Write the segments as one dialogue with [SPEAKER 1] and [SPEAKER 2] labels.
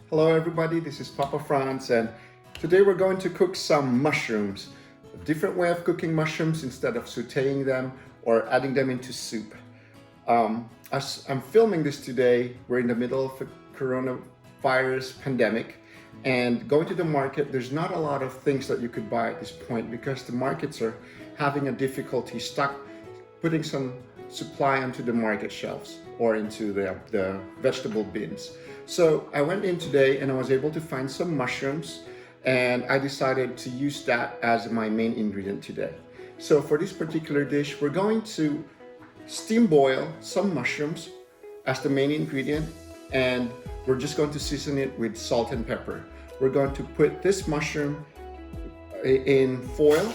[SPEAKER 1] Hello everybody, this is Papa Franz, and today we're going to cook some mushrooms. A different way of cooking mushrooms instead of sauteing them or adding them into soup. As I'm filming this today, we're in the middle of a coronavirus pandemic, and going to the market, there's not a lot of things that you could buy at this point because the markets are having a difficulty putting some supply onto the market shelves or into the vegetable bins. So I went in today and I was able to find some mushrooms, and I decided to use that as my main ingredient today. So for this particular dish, we're going to steam boil some mushrooms as the main ingredient, and we're just going to season it with salt and pepper. We're going to put this mushroom in foil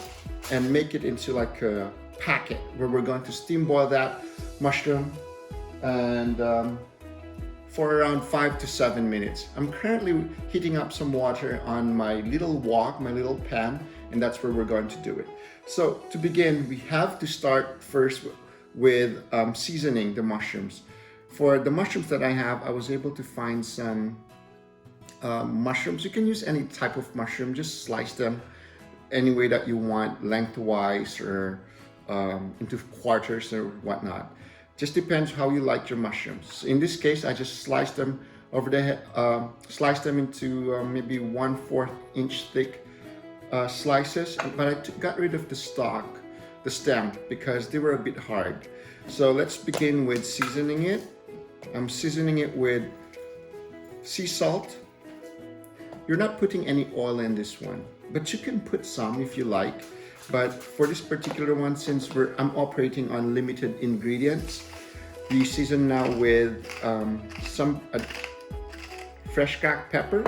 [SPEAKER 1] and make it into like a packet where we're going to steam boil that mushroom and for around 5 to 7 minutes. I'm currently heating up some water on my little wok, my little pan, and that's where we're going to do it. So to begin, we have to start first with seasoning the mushrooms. For the mushrooms that I have, I was able to find some mushrooms. You can use any type of mushroom, just slice them any way that you want, lengthwise or into quarters or whatnot. Just depends how you like your mushrooms. In this case, I just sliced them over the head, sliced them into maybe 1/4 inch thick slices, but I got rid of the stalk, the stem, because they were a bit hard. So let's begin with seasoning it. I'm seasoning it with sea salt. You're not putting any oil in this one, but you can put some if you like. But for this particular one, since I'm operating on limited ingredients, we season now with some fresh cracked pepper.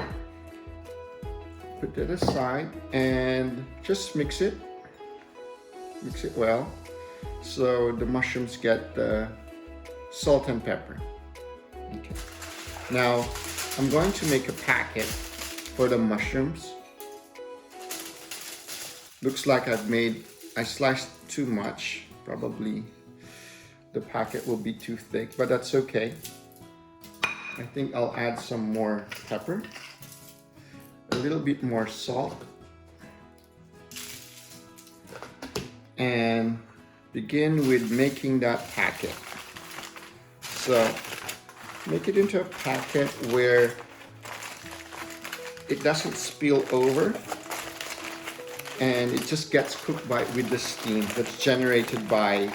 [SPEAKER 1] Put that aside and just mix it well, so the mushrooms get the salt and pepper. Okay. Now I'm going to make a packet for the mushrooms. Looks like I sliced too much. Probably the packet will be too thick, but that's okay. I think I'll add some more pepper, a little bit more salt, and begin with making that packet. So make it into a packet where it doesn't spill over, and it just gets cooked with the steam that's generated by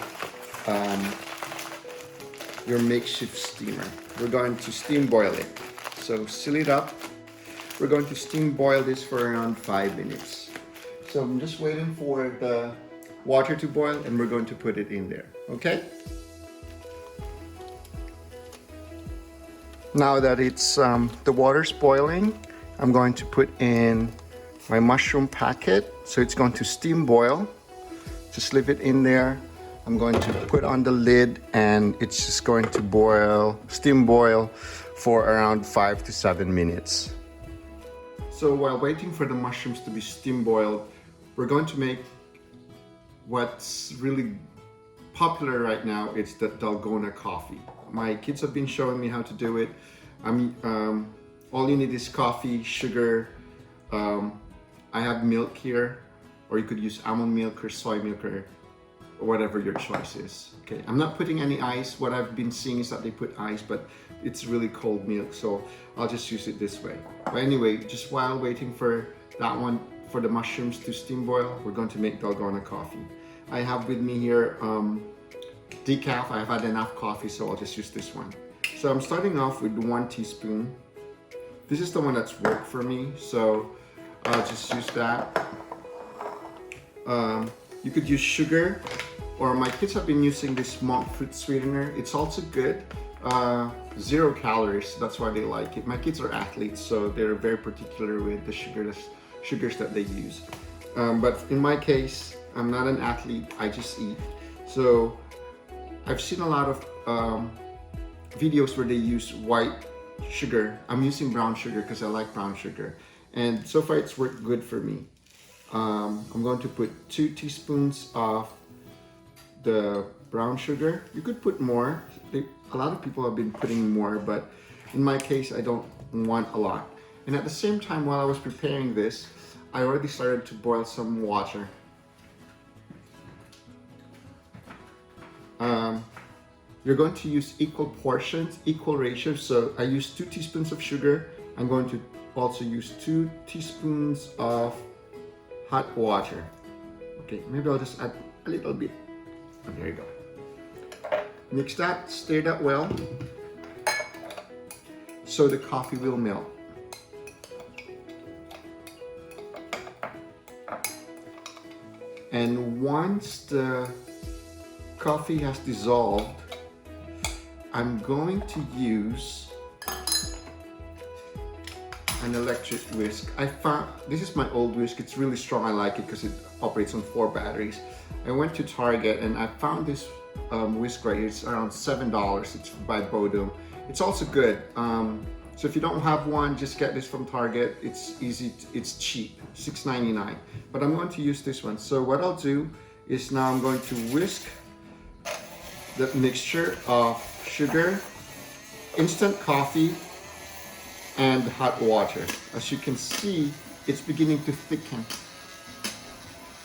[SPEAKER 1] your makeshift steamer. We're going to steam boil it. So seal it up. We're going to steam boil this for around 5 minutes. So I'm just waiting for the water to boil, and we're going to put it in there, okay? Now that it's the water's boiling, I'm going to put in my mushroom packet. So it's going to steam boil. Just leave it in there. I'm going to put on the lid, and it's just going to steam boil for around 5 to 7 minutes. So while waiting for the mushrooms to be steam boiled, we're going to make what's really popular right now. It's the Dalgona coffee. My kids have been showing me how to do it. All you need is coffee, sugar. I have milk here, or you could use almond milk or soy milk or whatever your choice is. Okay, I'm not putting any ice. What I've been seeing is that they put ice, but it's really cold milk, so I'll just use it this way. But anyway, just while waiting for that one, for the mushrooms to steam boil, we're going to make Dalgona coffee. I have with me here decaf. I've had enough coffee, so I'll just use this one. So I'm starting off with 1 teaspoon. This is the one that's worked for me, so I'll just use that. You could use sugar, or my kids have been using this monk fruit sweetener. It's also good. 0 calories, that's why they like it. My kids are athletes, so they're very particular with the sugars that they use. But in my case, I'm not an athlete, I just eat. So I've seen a lot of videos where they use white sugar. I'm using brown sugar because I like brown sugar, and so far it's worked good for me. I'm going to put 2 teaspoons of the brown sugar. You could put more. A lot of people have been putting more, but in my case, I don't want a lot. And at the same time, while I was preparing this, I already started to boil some water. You're going to use equal portions, equal ratios. So I used 2 teaspoons of sugar. I'm going to also use 2 teaspoons of hot water. Okay, maybe I'll just add a little bit. Oh, there you go. Mix that, stir that well, so the coffee will melt. And once the coffee has dissolved, I'm going to use an electric whisk. I found, this is my old whisk, it's really strong, I like it because it operates on 4 batteries. I went to Target and I found this whisk right here. It's around $7, it's by Bodum. It's also good. So if you don't have one, just get this from Target. It's easy, it's cheap, $6.99. But I'm going to use this one. So what I'll do is now I'm going to whisk the mixture of sugar, instant coffee, and hot water. As you can see, it's beginning to thicken.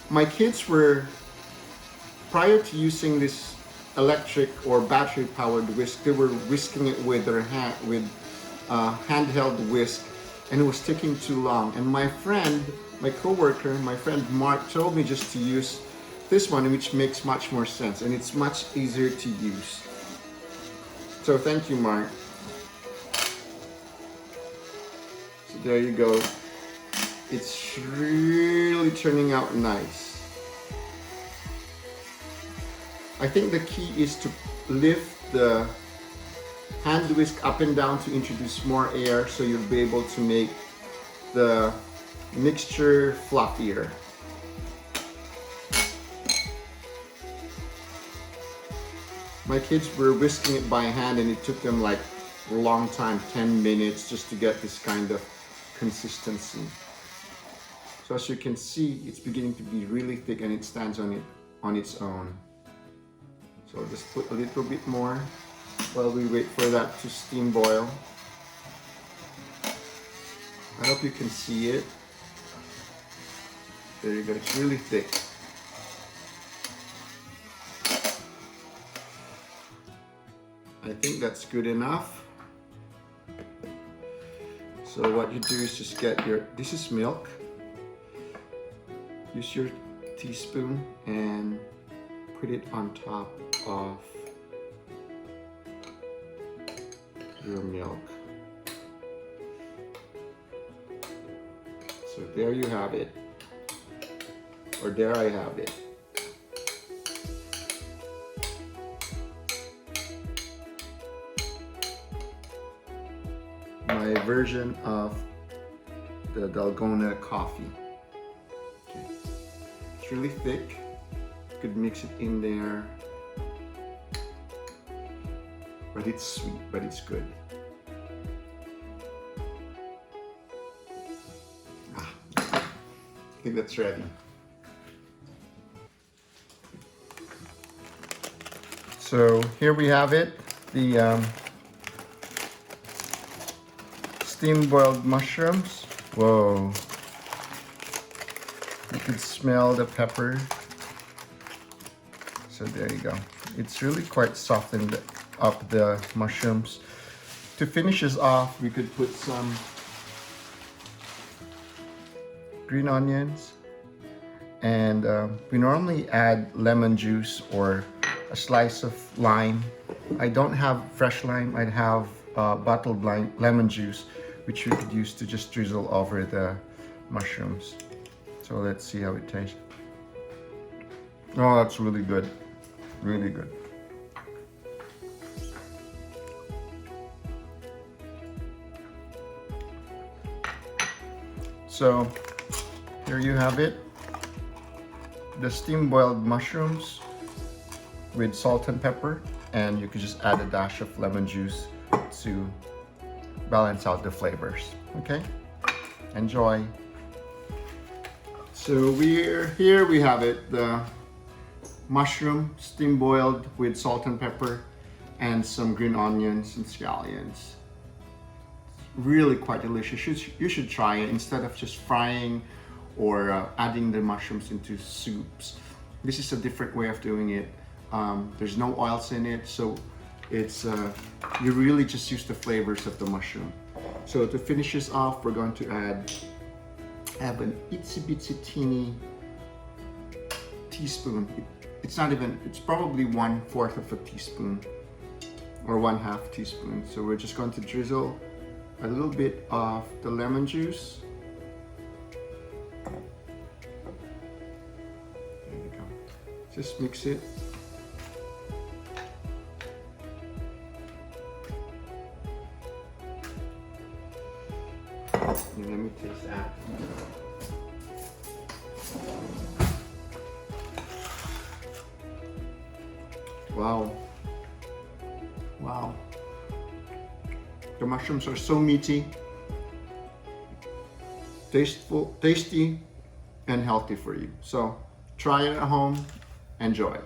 [SPEAKER 1] My kids were, prior to using this electric or battery powered whisk, they were whisking it with their hand, with handheld whisk, and it was taking too long. And my friend, my coworker, my friend Mark told me just to use this one, which makes much more sense and it's much easier to use. So thank you, Mark. So there you go. It's really turning out nice. I think the key is to lift the hand whisk up and down to introduce more air, so you'll be able to make the mixture fluffier. My kids were whisking it by hand and it took them like a long time, 10 minutes, just to get this kind of consistency. So as you can see, it's beginning to be really thick and it stands on its own. So I'll just put a little bit more while we wait for that to steam boil. I hope you can see it. There you go, it's really thick. I think that's good enough. So what you do is just get your, this is milk. Use your teaspoon and put it on top of your milk. So there you have it. Or there I have it. My version of the Dalgona coffee. Okay. It's really thick. You could mix it in there. But it's sweet, but it's good. I think that's ready. So here we have it, the steam boiled mushrooms. Whoa. You could smell the pepper. So there you go. It's really quite softened up the mushrooms. To finish this off, we could put some green onions, and we normally add lemon juice or a slice of lime. I don't have fresh lime, I'd have bottled lemon juice, which you could use to just drizzle over the mushrooms. So let's see how it tastes. Oh, that's really good. Really good. So here you have it. The steam boiled mushrooms with salt and pepper, and you could just add a dash of lemon juice to balance out the flavors. Okay, enjoy. So here we have it, the mushroom steam boiled with salt and pepper and some green onions and scallions. It's really quite delicious. You should try it instead of just frying or adding the mushrooms into soups. This is a different way of doing it. There's no oils in it, so it's you really just use the flavors of the mushroom. So to finish this off, we're going to have an itsy bitsy teeny teaspoon. It's not even, it's probably 1/4 of a teaspoon or 1/2 teaspoon. So we're just going to drizzle a little bit of the lemon juice. There you go. Just mix it. And let me taste that. Wow. Wow. The mushrooms are so meaty, tasteful, tasty, and healthy for you. So try it at home, enjoy.